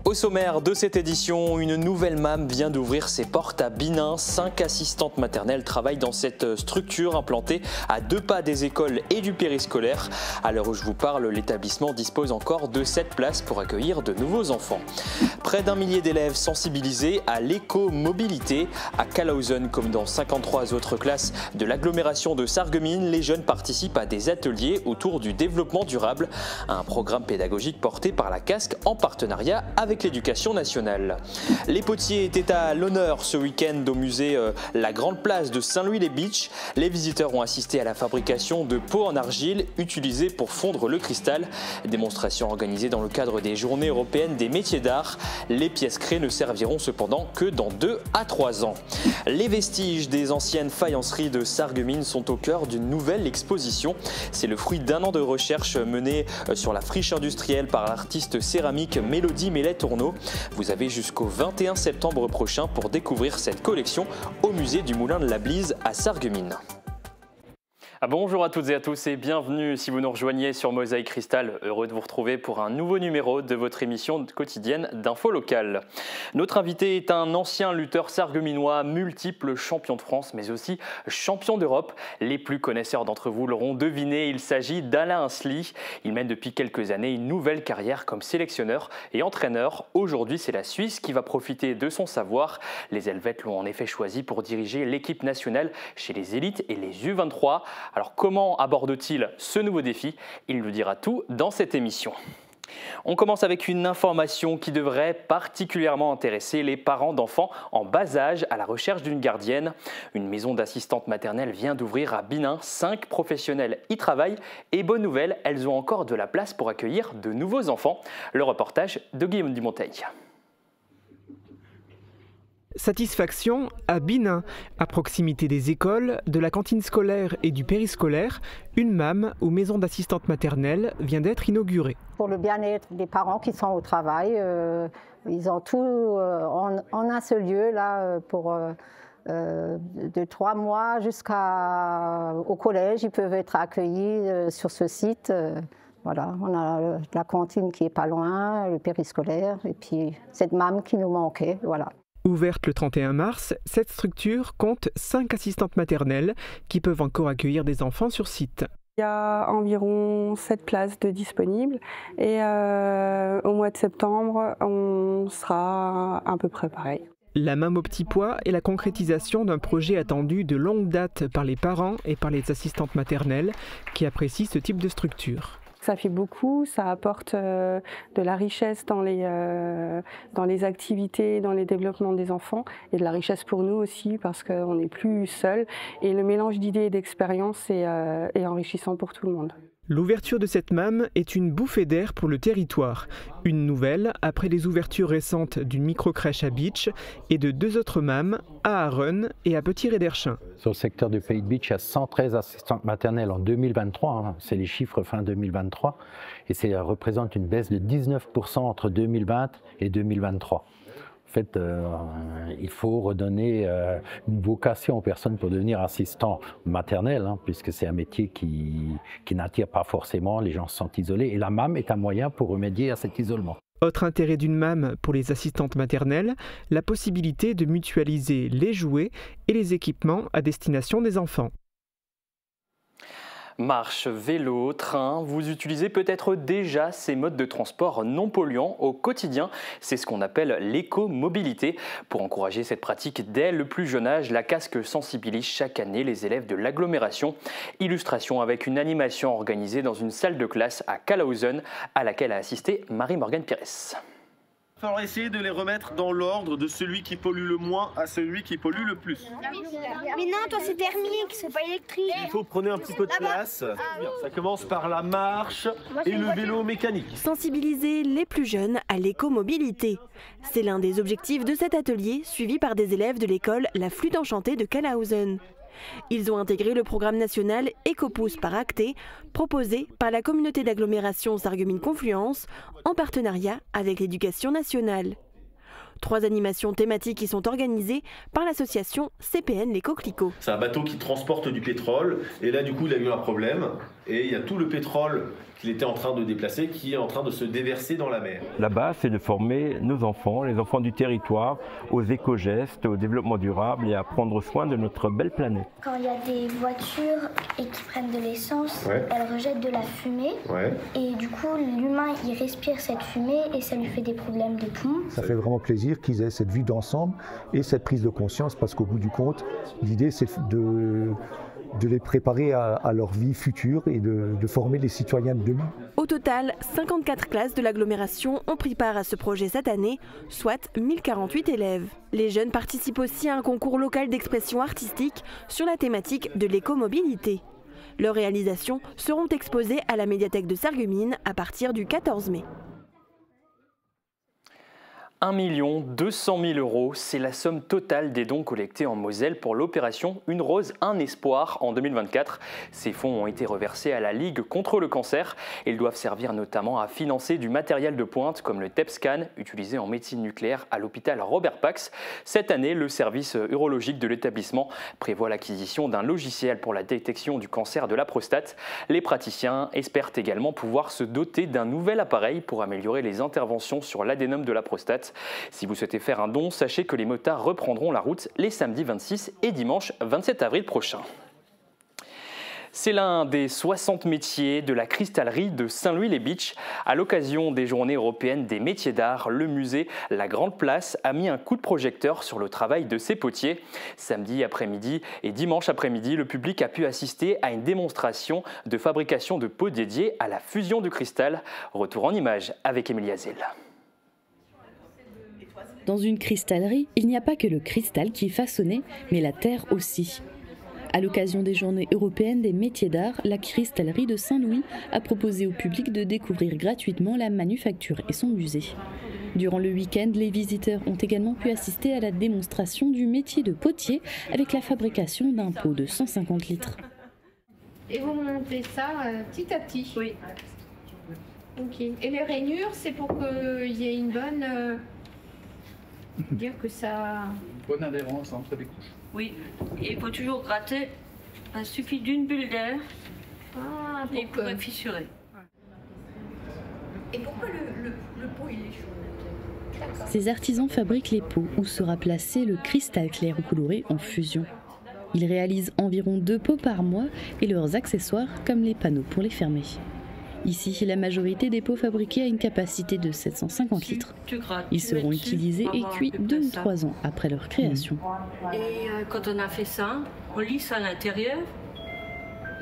Au sommaire de cette édition, une nouvelle MAM vient d'ouvrir ses portes à Binin. 5 assistantes maternelles travaillent dans cette structure implantée à 2 pas des écoles et du périscolaire. À l'heure où je vous parle, l'établissement dispose encore de 7 places pour accueillir de nouveaux enfants. Près d'1 millier d'élèves sensibilisés à l'éco-mobilité. À Calhausen, comme dans 53 autres classes de l'agglomération de Sarreguemines, les jeunes participent à des ateliers autour du développement durable. Un programme pédagogique porté par la Casque en partenariat avec l'éducation nationale. Les potiers étaient à l'honneur ce week-end au musée La Grande Place de Saint-Louis-les-Bitches. Les visiteurs ont assisté à la fabrication de pots en argile utilisés pour fondre le cristal. Démonstration organisée dans le cadre des Journées européennes des métiers d'art. Les pièces créées ne serviront cependant que dans 2 à 3 ans. Les vestiges des anciennes faïenceries de Sarreguemines sont au cœur d'une nouvelle exposition. C'est le fruit d'1 an de recherche menée sur la friche industrielle par l'artiste céramique Mélodie Mellet-Tourneau. Vous avez jusqu'au 21 septembre prochain pour découvrir cette collection au musée du Moulin de la Blise à Sarreguemines. Bonjour à toutes et à tous et bienvenue si vous nous rejoignez sur Mosaïque Cristal. Heureux de vous retrouver pour un nouveau numéro de votre émission quotidienne d'info locale. Notre invité est un ancien lutteur sarregueminois, multiple champion de France mais aussi champion d'Europe. Les plus connaisseurs d'entre vous l'auront deviné, il s'agit d'Alain Assely. Il mène depuis quelques années une nouvelle carrière comme sélectionneur et entraîneur. Aujourd'hui, c'est la Suisse qui va profiter de son savoir. Les Helvètes l'ont en effet choisi pour diriger l'équipe nationale chez les élites et les U23. Alors comment aborde-t-il ce nouveau défi? Il nous dira tout dans cette émission. On commence avec une information qui devrait particulièrement intéresser les parents d'enfants en bas âge à la recherche d'une gardienne. Une maison d'assistantes maternelles vient d'ouvrir à Binin. 5 professionnels y travaillent et bonne nouvelle, elles ont encore de la place pour accueillir de nouveaux enfants. Le reportage de Guillaume Dumonteil. Satisfaction à Binin, à proximité des écoles, de la cantine scolaire et du périscolaire, une MAM ou maison d'assistante maternelle vient d'être inaugurée. Pour le bien-être des parents qui sont au travail, ils ont tout en un seul lieu là pour de 3 mois jusqu'au collège. Ils peuvent être accueillis sur ce site. Voilà, on a la cantine qui est pas loin, le périscolaire et puis cette MAM qui nous manquait. Voilà. Ouverte le 31 mars, cette structure compte 5 assistantes maternelles qui peuvent encore accueillir des enfants sur site. Il y a environ 7 places de disponibles et au mois de septembre, on sera à peu près pareil. La MAM au petit pois est la concrétisation d'un projet attendu de longue date par les parents et par les assistantes maternelles qui apprécient ce type de structure. Ça fait beaucoup, ça apporte de la richesse dans les activités, dans les développements des enfants et de la richesse pour nous aussi parce qu'on n'est plus seul et le mélange d'idées et d'expériences est enrichissant pour tout le monde. L'ouverture de cette MAM est une bouffée d'air pour le territoire. Une nouvelle après les ouvertures récentes d'une microcrèche à Bitche et de 2 autres MAM à Arronnes et à Petit-Réderchin. Sur le secteur du Pays de Bitche, il y a 113 assistantes maternelles en 2023, c'est les chiffres fin 2023, et ça représente une baisse de 19% entre 2020 et 2023. En fait, il faut redonner une vocation aux personnes pour devenir assistant maternel, puisque c'est un métier qui n'attire pas forcément, les gens se sentent isolés, et la MAM est un moyen pour remédier à cet isolement. Autre intérêt d'une MAM pour les assistantes maternelles, la possibilité de mutualiser les jouets et les équipements à destination des enfants. Marche, vélo, train, vous utilisez peut-être déjà ces modes de transport non polluants au quotidien. C'est ce qu'on appelle l'éco-mobilité. Pour encourager cette pratique dès le plus jeune âge, la Casque sensibilise chaque année les élèves de l'agglomération. Illustration avec une animation organisée dans une salle de classe à Calhausen, à laquelle a assisté Marie-Morgane Pires. Il va falloir essayer de les remettre dans l'ordre de celui qui pollue le moins à celui qui pollue le plus. Mais non, toi c'est thermique, c'est pas électrique. Il faut prendre un petit peu de place. Ça commence par la marche et le vélo mécanique. Sensibiliser les plus jeunes à l'écomobilité. C'est l'un des objectifs de cet atelier suivi par des élèves de l'école La Flûte Enchantée de Calhausen. Ils ont intégré le programme national Écopousse par Acté, proposé par la communauté d'agglomération Sarreguemines Confluence en partenariat avec l'éducation nationale. 3 animations thématiques y sont organisées par l'association CPN Les Coquelicots. C'est un bateau qui transporte du pétrole et là du coup il a eu un problème et il y a tout le pétrole qu'il était en train de déplacer, qui est en train de se déverser dans la mer. Là-bas, c'est de former nos enfants, les enfants du territoire, aux éco-gestes, au développement durable et à prendre soin de notre belle planète. Quand il y a des voitures et qui prennent de l'essence, elles rejettent de la fumée. Et du coup, l'humain, il respire cette fumée et ça lui fait des problèmes de poumons. Ça fait vraiment plaisir qu'ils aient cette vue d'ensemble et cette prise de conscience, parce qu'au bout du compte, l'idée, c'est de les préparer à leur vie future et de former les citoyens de demain. Au total, 54 classes de l'agglomération ont pris part à ce projet cette année, soit 1048 élèves. Les jeunes participent aussi à un concours local d'expression artistique sur la thématique de l'écomobilité. Leurs réalisations seront exposées à la médiathèque de Sarreguemines à partir du 14 mai. 1 200 000 €, c'est la somme totale des dons collectés en Moselle pour l'opération Une Rose, un Espoir en 2024. Ces fonds ont été reversés à la Ligue contre le cancer. Ils doivent servir notamment à financer du matériel de pointe comme le TEP-scan utilisé en médecine nucléaire à l'hôpital Robert Pax. Cette année, le service urologique de l'établissement prévoit l'acquisition d'un logiciel pour la détection du cancer de la prostate. Les praticiens espèrent également pouvoir se doter d'un nouvel appareil pour améliorer les interventions sur l'adénome de la prostate. Si vous souhaitez faire un don, sachez que les motards reprendront la route les samedis 26 et dimanche 27 avril prochain. C'est l'un des 60 métiers de la cristallerie de Saint-Louis-les-Bitches. À l'occasion des Journées européennes des métiers d'art, le musée La Grande Place a mis un coup de projecteur sur le travail de ses potiers. Samedi après-midi et dimanche après-midi, le public a pu assister à une démonstration de fabrication de pots dédiés à la fusion du cristal. Retour en images avec Émilie Hazel. Dans une cristallerie, il n'y a pas que le cristal qui est façonné, mais la terre aussi. À l'occasion des Journées européennes des métiers d'art, la cristallerie de Saint-Louis a proposé au public de découvrir gratuitement la manufacture et son musée. Durant le week-end, les visiteurs ont également pu assister à la démonstration du métier de potier avec la fabrication d'un pot de 150 litres. Et vous montez ça petit à petit? Oui. Ok. Et les rainures, c'est pour qu'il y ait une bonne... dire que ça... Bonne adhérence entre les couches. Oui, et il faut toujours gratter. Il suffit d'une bulle d'air et il pourrait fissurer. Et pourquoi le pot il est chaud? Ces artisans fabriquent les pots où sera placé le cristal clair ou coloré en fusion. Ils réalisent environ 2 pots par mois et leurs accessoires comme les panneaux pour les fermer. Ici, la majorité des pots fabriqués a une capacité de 750 litres. Ils seront utilisés et cuits 2 ou 3 ans après leur création. Et quand on a fait ça, on lisse à l'intérieur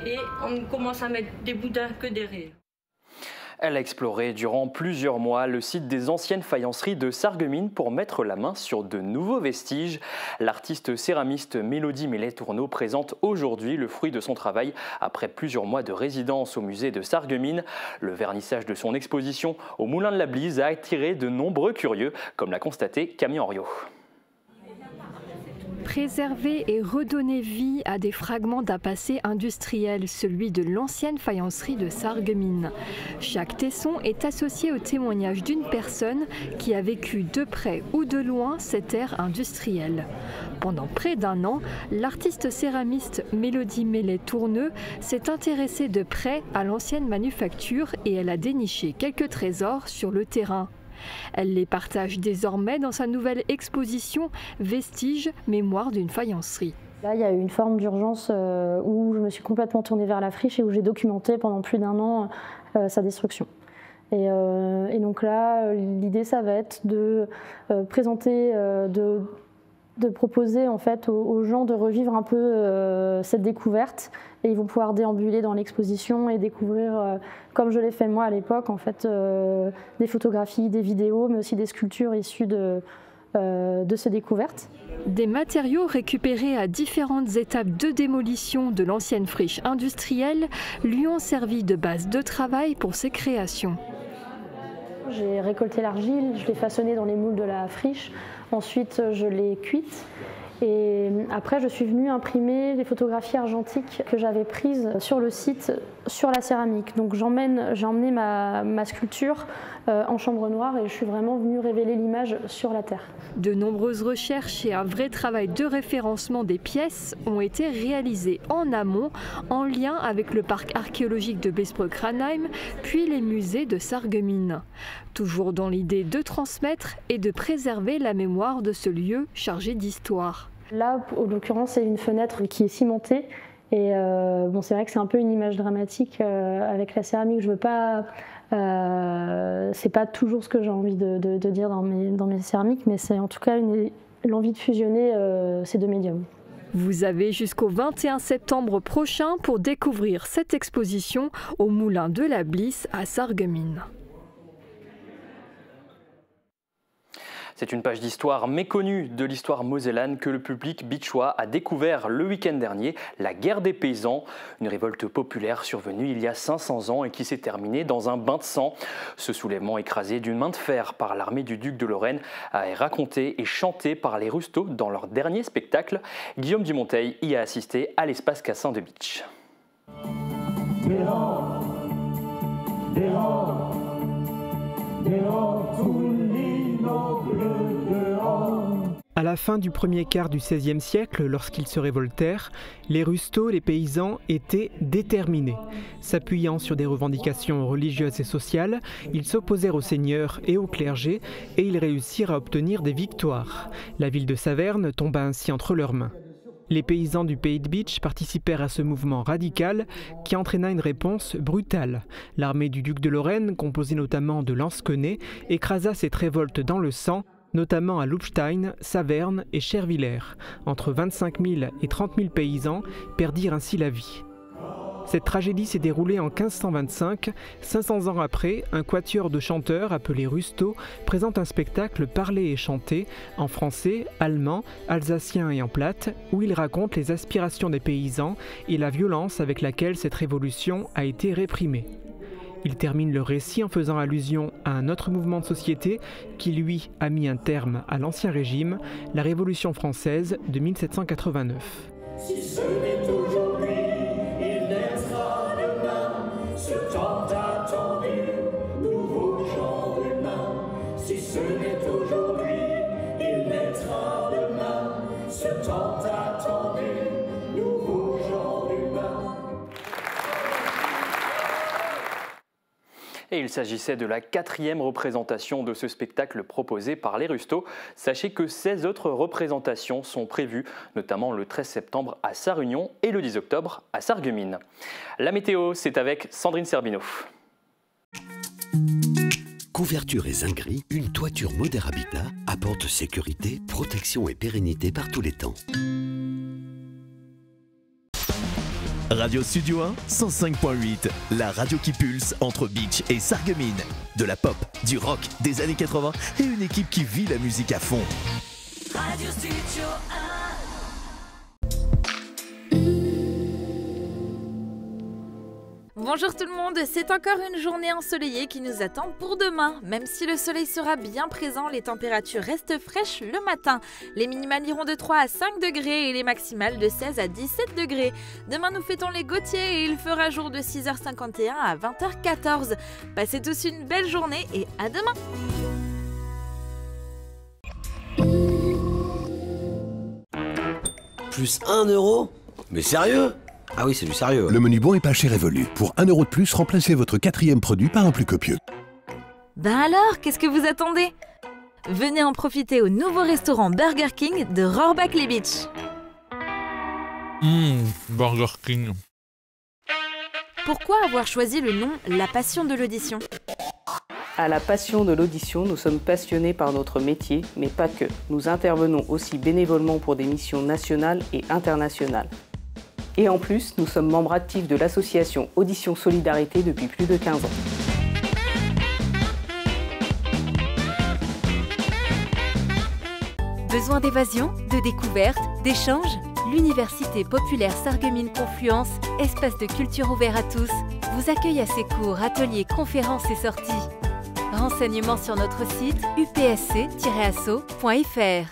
et on commence à mettre des boudins que derrière. Elle a exploré durant plusieurs mois le site des anciennes faïenceries de Sarreguemines pour mettre la main sur de nouveaux vestiges. L'artiste céramiste Mélodie Mellet-Tourneau présente aujourd'hui le fruit de son travail après plusieurs mois de résidence au musée de Sarreguemines. Le vernissage de son exposition au Moulin de la Blise a attiré de nombreux curieux, comme l'a constaté Camille Henriot. Préserver et redonner vie à des fragments d'un passé industriel, celui de l'ancienne faïencerie de Sarreguemines. Chaque tesson est associé au témoignage d'une personne qui a vécu de près ou de loin cette ère industrielle. Pendant près d'1 an, l'artiste céramiste Mélodie Mellet-Tourneau s'est intéressée de près à l'ancienne manufacture et elle a déniché quelques trésors sur le terrain. Elle les partage désormais dans sa nouvelle exposition Vestiges, mémoire d'une faïencerie. Là, il y a eu une forme d'urgence où je me suis complètement tournée vers la friche et où j'ai documenté pendant plus d'1 an sa destruction. Et donc là, l'idée, ça va être de présenter, de proposer en fait aux gens de revivre un peu cette découverte. Et ils vont pouvoir déambuler dans l'exposition et découvrir, comme je l'ai fait moi à l'époque, en fait, des photographies, des vidéos, mais aussi des sculptures issues de ces découvertes. Des matériaux récupérés à différentes étapes de démolition de l'ancienne friche industrielle lui ont servi de base de travail pour ses créations. J'ai récolté l'argile, je l'ai façonnée dans les moules de la friche, ensuite je l'ai cuite Et après, je suis venue imprimer les photographies argentiques que j'avais prises sur le site, sur la céramique. Donc j'ai emmené ma sculpture en chambre noire et je suis vraiment venue révéler l'image sur la terre. De nombreuses recherches et un vrai travail de référencement des pièces ont été réalisés en amont, en lien avec le parc archéologique de Besbroek-Ranheim, puis les musées de Sarreguemines. Toujours dans l'idée de transmettre et de préserver la mémoire de ce lieu chargé d'histoire. Là, en l'occurrence, c'est une fenêtre qui est cimentée. Et bon, c'est vrai que c'est un peu une image dramatique avec la céramique. Je veux pas, c'est pas toujours ce que j'ai envie de dire dans mes céramiques, mais c'est en tout cas l'envie de fusionner ces deux médiums. Vous avez jusqu'au 21 septembre prochain pour découvrir cette exposition au Moulin de la Bliss à Sarreguemines. C'est une page d'histoire méconnue de l'histoire mosellane que le public bitchois a découvert le week-end dernier, la guerre des paysans, une révolte populaire survenue il y a 500 ans et qui s'est terminée dans un bain de sang. Ce soulèvement écrasé d'une main de fer par l'armée du duc de Lorraine est raconté et chanté par les Rustos dans leur dernier spectacle. Guillaume Dumonteil y a assisté à l'espace Cassin de Bitche. À la fin du premier quart du XVIe siècle, lorsqu'ils se révoltèrent, les Rustos, les paysans, étaient déterminés. S'appuyant sur des revendications religieuses et sociales, ils s'opposèrent aux seigneurs et au clergé et ils réussirent à obtenir des victoires. La ville de Saverne tomba ainsi entre leurs mains. Les paysans du pays de Bitche participèrent à ce mouvement radical qui entraîna une réponse brutale. L'armée du duc de Lorraine, composée notamment de lansquenets, écrasa cette révolte dans le sang, notamment à Lubstein, Saverne et Chervillers. Entre 25 000 et 30 000 paysans perdirent ainsi la vie. Cette tragédie s'est déroulée en 1525. 500 ans après, un quatuor de chanteurs appelé Rustos présente un spectacle parlé et chanté en français, allemand, alsacien et en platte, où il raconte les aspirations des paysans et la violence avec laquelle cette révolution a été réprimée. Il termine le récit en faisant allusion à un autre mouvement de société qui, lui, a mis un terme à l'Ancien Régime, la Révolution française de 1789. Si ce n'est aujourd'hui, il naîtra demain, ce temps attendu, nouveau genre humain. Si ce n'est aujourd'hui, il naîtra demain, ce temps attendu, nouveau genre humain. Et il s'agissait de la 4e représentation de ce spectacle proposé par les Rustos. Sachez que 16 autres représentations sont prévues, notamment le 13 septembre à Sarre-Union et le 10 octobre à Sarreguemines. La météo, c'est avec Sandrine Serbino. Couverture et zinguerie, une toiture Moder Habitat apporte sécurité, protection et pérennité par tous les temps. Radio Studio 1, 105.8, la radio qui pulse entre Bitche et Sarreguemines. De la pop, du rock, des années 80 et une équipe qui vit la musique à fond. Radio Studio 1. Bonjour tout le monde, c'est encore une journée ensoleillée qui nous attend pour demain. Même si le soleil sera bien présent, les températures restent fraîches le matin. Les minimales iront de 3 à 5 degrés et les maximales de 16 à 17 degrés. Demain nous fêtons les Gautier et il fera jour de 6h51 à 20h14. Passez tous une belle journée et à demain. Plus 1 euro? Mais sérieux? Ah oui, c'est du sérieux. Le menu bon et pas cher évolue. Pour 1 euro de plus, remplacez votre 4e produit par un plus copieux. Ben alors, qu'est-ce que vous attendez? Venez en profiter au nouveau restaurant Burger King de Rohrbach-les-Bitches. Burger King. Pourquoi avoir choisi le nom La Passion de l'audition? À La Passion de l'audition, nous sommes passionnés par notre métier, mais pas que. Nous intervenons aussi bénévolement pour des missions nationales et internationales. Et en plus, nous sommes membres actifs de l'association Audition Solidarité depuis plus de 15 ans. Besoin d'évasion, de découverte, d'échange? L'Université populaire Sarreguemines Confluence, espace de culture ouvert à tous, vous accueille à ses cours, ateliers, conférences et sorties. Renseignements sur notre site upsc-asso.fr.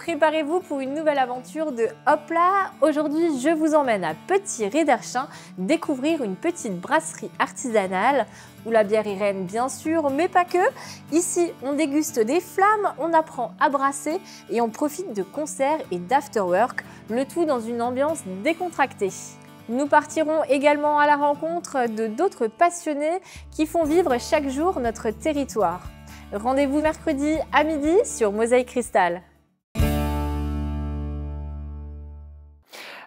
préparez-vous pour une nouvelle aventure de Hop là. Aujourd'hui, je vous emmène à Petit-Riederchin découvrir une petite brasserie artisanale où la bière est reine bien sûr, mais pas que. Ici, on déguste des flammes, on apprend à brasser et on profite de concerts et d'afterwork, le tout dans une ambiance décontractée. Nous partirons également à la rencontre de d'autres passionnés qui font vivre chaque jour notre territoire. Rendez-vous mercredi à midi sur Mosaïque Cristal.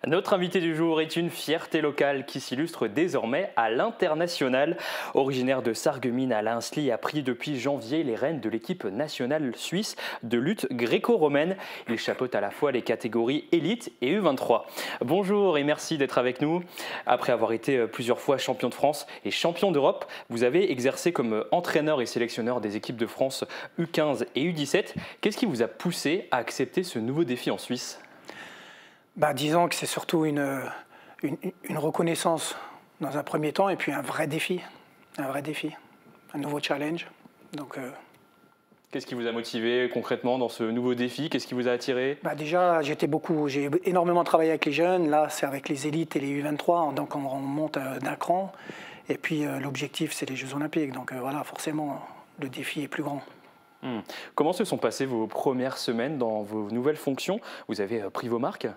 Notre invité du jour est une fierté locale qui s'illustre désormais à l'international. Originaire de Sarreguemines à Linsly, a pris depuis janvier les rênes de l'équipe nationale suisse de lutte gréco-romaine. Il chapeaute à la fois les catégories élite et U23. Bonjour et merci d'être avec nous. Après avoir été plusieurs fois champion de France et champion d'Europe, vous avez exercé comme entraîneur et sélectionneur des équipes de France U15 et U17. Qu'est-ce qui vous a poussé à accepter ce nouveau défi en Suisse ? Disons que c'est surtout une reconnaissance dans un premier temps et puis un vrai défi, un nouveau challenge. Donc, qu'est-ce qui vous a motivé concrètement dans ce nouveau défi? Qu'est-ce qui vous a attiré? Déjà, j'ai énormément travaillé avec les jeunes. Là, c'est avec les élites et les U23, donc on monte d'un cran. Et puis l'objectif, c'est les Jeux Olympiques. Donc voilà, forcément, le défi est plus grand. Comment se sont passées vos premières semaines dans vos nouvelles fonctions? Vous avez pris vos marques?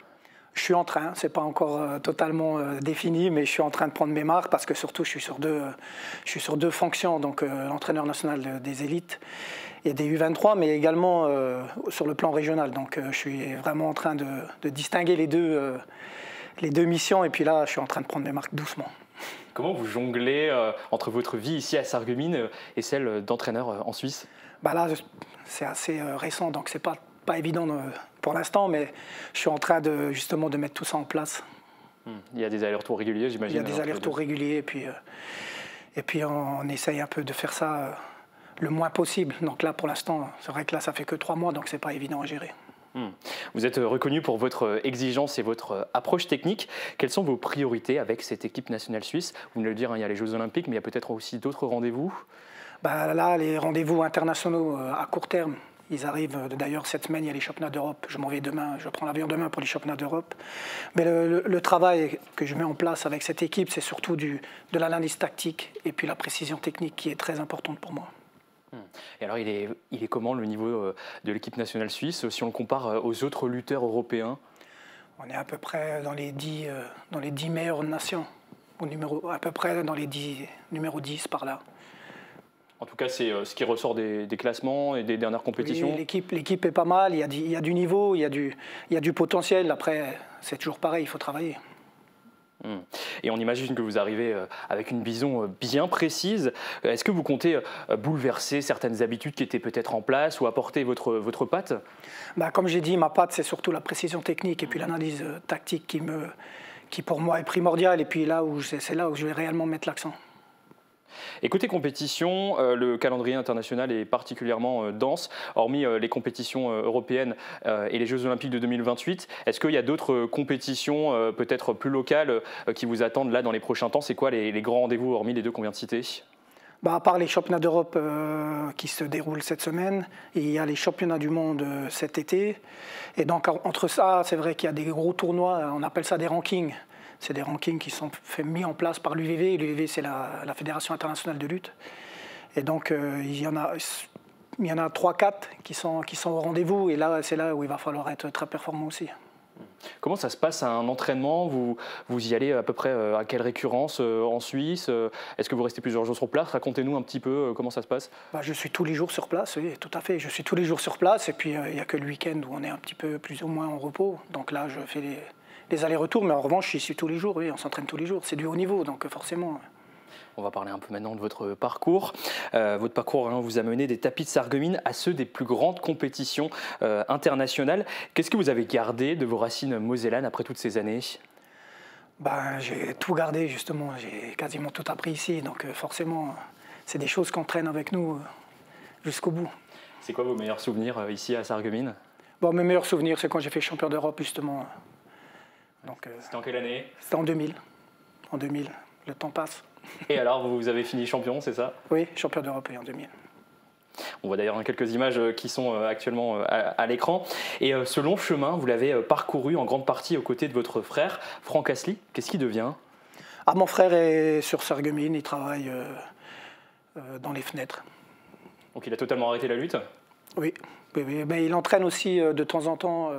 Je suis en train, c'est pas encore totalement défini, mais je suis en train de prendre mes marques parce que surtout je suis sur deux fonctions, donc l'entraîneur national des élites et des U23, mais également sur le plan régional. Donc je suis vraiment en train de distinguer les deux missions et puis là je suis en train de prendre mes marques doucement. Comment vous jonglez entre votre vie ici à Sarreguemines et celle d'entraîneur en Suisse? Là c'est assez récent, donc c'est pas évident pour l'instant, mais je suis en train justement de mettre tout ça en place. Il y a des allers-retours réguliers, j'imagine. Il y a des allers-retours réguliers, et puis on essaye un peu de faire ça le moins possible. Donc là, pour l'instant, c'est vrai que là, ça fait que 3 mois, donc c'est pas évident à gérer. Vous êtes reconnu pour votre exigence et votre approche technique. Quelles sont vos priorités avec cette équipe nationale suisse? Vous venez de le dire, il y a les Jeux Olympiques, mais il y a peut-être aussi d'autres rendez-vous? Là, les rendez-vous internationaux à court terme, ils arrivent. D'ailleurs, cette semaine, il y a les championnats d'Europe. Je m'en vais demain, je prends l'avion demain pour les championnats d'Europe. Mais le travail que je mets en place avec cette équipe, c'est surtout de l'analyse tactique et puis la précision technique qui est très importante pour moi. Et alors, il est comment le niveau de l'équipe nationale suisse si on le compare aux autres lutteurs européens? On est à peu près dans les 10 meilleures nations, à peu près dans les 10, numéro 10 par là. En tout cas, c'est ce qui ressort des classements et des dernières compétitions. Oui, l'équipe est pas mal, il y a du niveau, il y a du potentiel. Après, c'est toujours pareil, il faut travailler. Et on imagine que vous arrivez avec une vision bien précise. Est-ce que vous comptez bouleverser certaines habitudes qui étaient peut-être en place ou apporter votre patte? Comme j'ai dit, ma patte, c'est surtout la précision technique et puis l'analyse tactique qui pour moi est primordiale. Et puis c'est là où je vais réellement mettre l'accent. Et côté compétition, le calendrier international est particulièrement dense. Hormis les compétitions européennes et les Jeux Olympiques de 2028, est-ce qu'il y a d'autres compétitions peut-être plus locales qui vous attendent là dans les prochains temps? C'est quoi les grands rendez-vous hormis les deux qu'on vient de citer? À part les championnats d'Europe qui se déroulent cette semaine, il y a les championnats du monde cet été. Et donc entre ça, c'est vrai qu'il y a des gros tournois, on appelle ça des rankings. C'est des rankings qui sont mis en place par l'UVV. L'UVV, c'est la Fédération internationale de lutte. Et donc, il y en a 3-4 qui sont au rendez-vous. Et là, c'est là où il va falloir être très performant aussi. Comment ça se passe à un entraînement? Vous y allez à peu près à quelle récurrence en Suisse? Est-ce que vous restez plusieurs jours sur place? Racontez-nous un petit peu comment ça se passe. Je suis tous les jours sur place, oui, tout à fait. Je suis tous les jours sur place. Et puis, il n'y a que le week-end où on est un petit peu plus ou moins en repos. Donc là, je fais les allers-retours, mais en revanche, je suis tous les jours, oui, on s'entraîne tous les jours, c'est du haut niveau, donc forcément. On va parler un peu maintenant de votre parcours. Votre parcours vous a mené des tapis de Sarreguemines à ceux des plus grandes compétitions internationales. Qu'est-ce que vous avez gardé de vos racines mosellanes après toutes ces années? J'ai tout gardé, justement, j'ai quasiment tout appris ici, donc forcément, c'est des choses qu'on traîne avec nous jusqu'au bout. C'est quoi vos meilleurs souvenirs ici à Sarreguemines? Mes meilleurs souvenirs, c'est quand j'ai fait champion d'Europe, justement. C'était en quelle année? C'était en 2000. En 2000, le temps passe. Et alors, vous avez fini champion, c'est ça? Oui, champion d'Europe en 2000. On voit d'ailleurs quelques images qui sont actuellement à l'écran. Et ce long chemin, vous l'avez parcouru en grande partie aux côtés de votre frère, Franck Asli. Qu'est-ce qu'il devient? Mon frère est sur Sarreguemines, il travaille dans les fenêtres. Donc il a totalement arrêté la lutte? Oui. Mais il entraîne aussi de temps en temps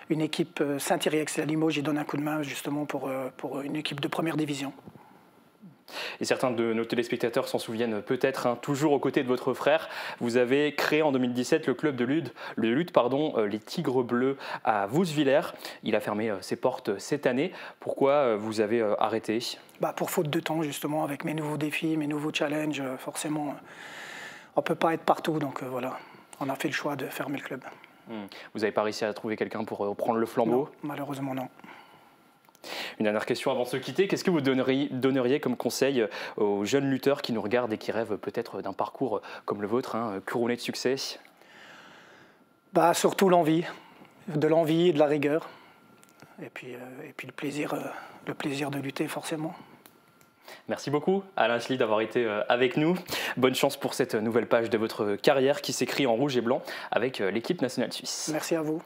une équipe Saint-Iriex à Limoges. Il donne un coup de main justement pour une équipe de première division. Et certains de nos téléspectateurs s'en souviennent peut-être, hein, toujours aux côtés de votre frère. Vous avez créé en 2017 le club de lutte, les Tigres Bleus à Vousvillers. Il a fermé ses portes cette année. Pourquoi vous avez arrêté? Pour faute de temps justement, avec mes nouveaux défis, mes nouveaux challenges, forcément on ne peut pas être partout, donc voilà. On a fait le choix de fermer le club. Vous n'avez pas réussi à trouver quelqu'un pour prendre le flambeau? Non, malheureusement non. Une dernière question avant de se quitter. Qu'est-ce que vous donneriez comme conseil aux jeunes lutteurs qui nous regardent et qui rêvent peut-être d'un parcours comme le vôtre, couronné de succès? Surtout l'envie. De l'envie et de la rigueur. Et puis le plaisir de lutter forcément. Merci beaucoup Alain Asli d'avoir été avec nous. Bonne chance pour cette nouvelle page de votre carrière qui s'écrit en rouge et blanc avec l'équipe nationale suisse. Merci à vous.